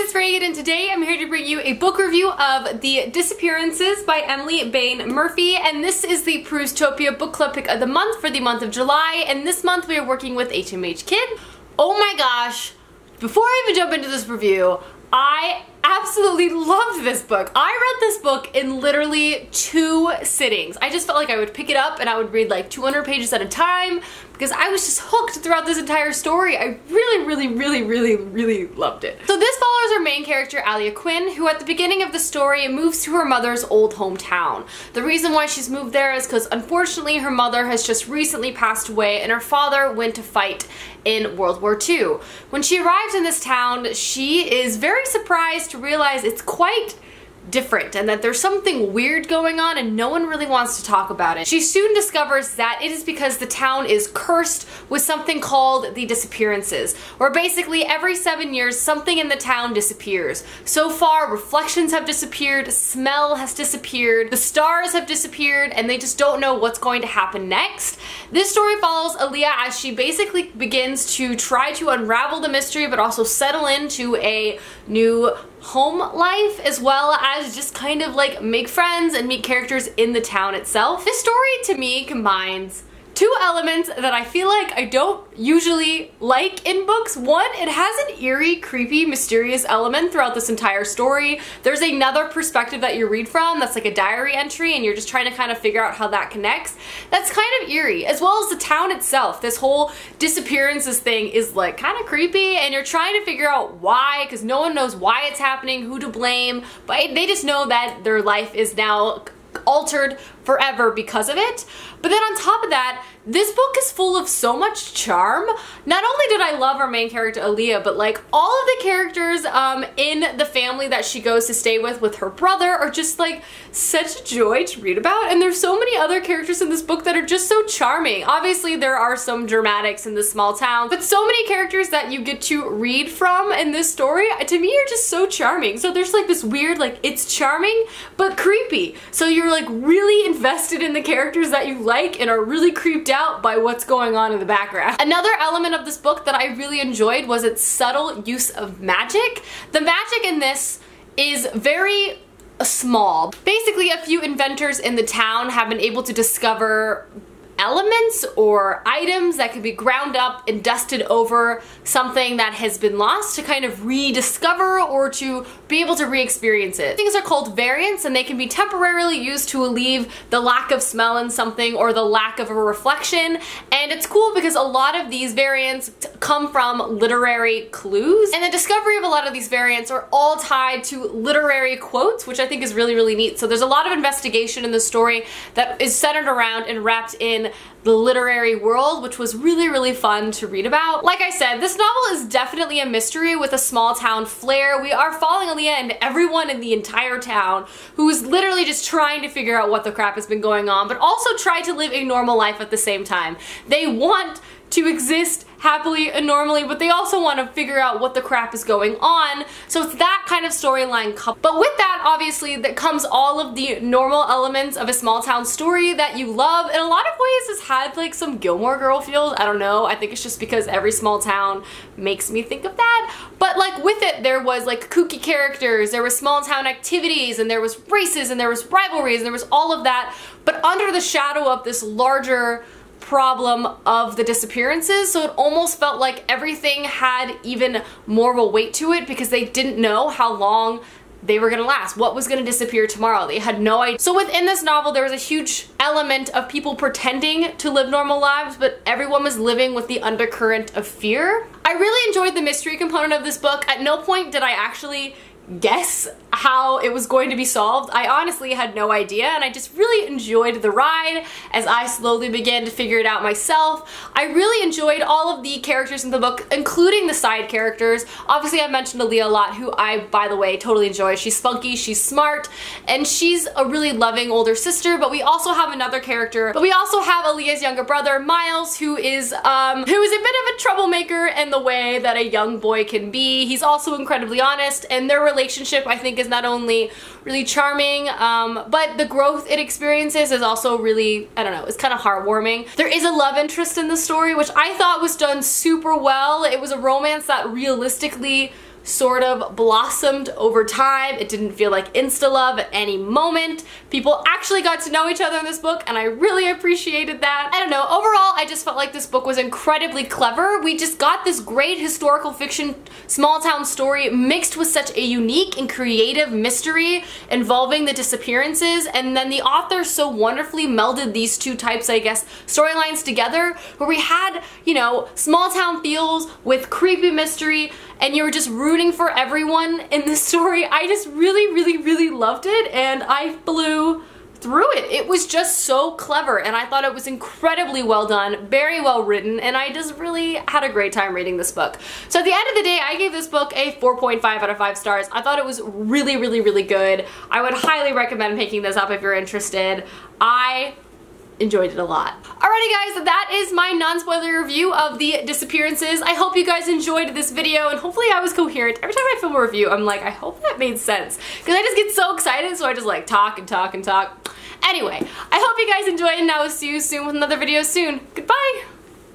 it's Reagan, and today I'm here to bring you a book review of The Disappearances by Emily Bain Murphy, and this is the Perustopia book club pick of the month for the month of July, and this month we are working with HMH Kid. Oh my gosh, before I even jump into this review, I absolutely loved this book. I read this book in literally 2 sittings. I just felt like I would pick it up and I would read like 200 pages at a time because I was just hooked throughout this entire story. I really loved it. So this follows our main character, Alia Quinn, who at the beginning of the story moves to her mother's old hometown. The reason why she's moved there is because unfortunately her mother has just recently passed away and her father went to fight in World War II. When she arrives in this town, she is very surprised to realize it's quite different and that there's something weird going on and no one really wants to talk about it. She soon discovers that it is because the town is cursed with something called the Disappearances, where basically every 7 years something in the town disappears. So far, reflections have disappeared, smell has disappeared, the stars have disappeared, and they just don't know what's going to happen next. This story follows Alia as she basically begins to try to unravel the mystery but also settle into a new home life, as well as just kind of like make friends and meet characters in the town itself. This story to me combines 2 elements that I feel like I don't usually like in books. One, it has an eerie, creepy, mysterious element throughout this entire story. There's another perspective that you read from that's like a diary entry and you're just trying to kind of figure out how that connects. That's kind of eerie, as well as the town itself. This whole disappearances thing is like kind of creepy and you're trying to figure out why, because no one knows why it's happening, who to blame, but they just know that their life is now altered forever because of it. But then on top of that, this book is full of so much charm. Not only did I love our main character Alia, but like all of the characters in the family that she goes to stay with her brother are just like such a joy to read about, and there's so many other characters in this book that are just so charming. Obviously there are some dramatics in this small town, but so many characters that you get to read from in this story to me are just so charming. So there's like this weird, like, it's charming but creepy, so you're like really invested in the characters that you like and are really creeped out by what's going on in the background. Another element of this book that I really enjoyed was its subtle use of magic. The magic in this is very small. Basically, a few inventors in the town have been able to discover elements or items that could be ground up and dusted over something that has been lost to kind of rediscover or to be able to re-experience it. Things are called variants and they can be temporarily used to alleviate the lack of smell in something or the lack of a reflection, and it's cool because a lot of these variants come from literary clues, and the discovery of a lot of these variants are all tied to literary quotes, which I think is really neat. So there's a lot of investigation in the story that is centered around and wrapped in the literary world, which was really fun to read about. Like I said, this novel is definitely a mystery with a small town flair. We are following Alia and everyone in the entire town who is literally just trying to figure out what the crap has been going on, but also try to live a normal life at the same time. They want to exist happily and normally, but they also want to figure out what the crap is going on. So it's that kind of storyline coupled. But with that, obviously, that comes all of the normal elements of a small town story that you love. In a lot of ways, this had like some Gilmore Girl feels. I don't know. I think it's just because every small town makes me think of that. But like with it, there was like kooky characters, there was small town activities, and there was races, and there was rivalries, and there was all of that. But under the shadow of this larger problem of the disappearances, so it almost felt like everything had even more of a weight to it because they didn't know how long they were gonna last, what was gonna disappear tomorrow. They had no idea. So within this novel there was a huge element of people pretending to live normal lives, but everyone was living with the undercurrent of fear. I really enjoyed the mystery component of this book. At no point did I actually guess how it was going to be solved. I honestly had no idea, and I just really enjoyed the ride as I slowly began to figure it out myself. I really enjoyed all of the characters in the book, including the side characters. Obviously I mentioned Alia a lot, who I, by the way, totally enjoy. She's spunky, she's smart, and she's a really loving older sister, but we also have another character. But we also have Alia's younger brother, Miles, who is a bit of a troublemaker in the way that a young boy can be. He's also incredibly honest, and their relationship, I think, is not only really charming, but the growth it experiences is also really, I don't know, it's kind of heartwarming. There is a love interest in the story, which I thought was done super well. It was a romance that realistically sort of blossomed over time. It didn't feel like insta-love at any moment. People actually got to know each other in this book, and I really appreciated that. I don't know, overall, I just felt like this book was incredibly clever. We just got this great historical fiction small town story mixed with such a unique and creative mystery involving the disappearances, and then the author so wonderfully melded these two types, I guess, storylines together, where we had, you know, small town feels with creepy mystery, and you were just rooting for everyone in this story. I just really loved it, and I flew through it. It was just so clever, and I thought it was incredibly well done, very well written, and I just really had a great time reading this book. So at the end of the day, I gave this book a 4.5 out of 5 stars. I thought it was really good. I would highly recommend picking this up if you're interested. I enjoyed it a lot. Alrighty guys, that is my non-spoiler review of the Disappearances. I hope you guys enjoyed this video, and hopefully I was coherent. Every time I film a review, I'm like, I hope that made sense, because I just get so excited, so I just like talk and talk and talk. Anyway, I hope you guys enjoyed, and I will see you soon with another video soon. Goodbye!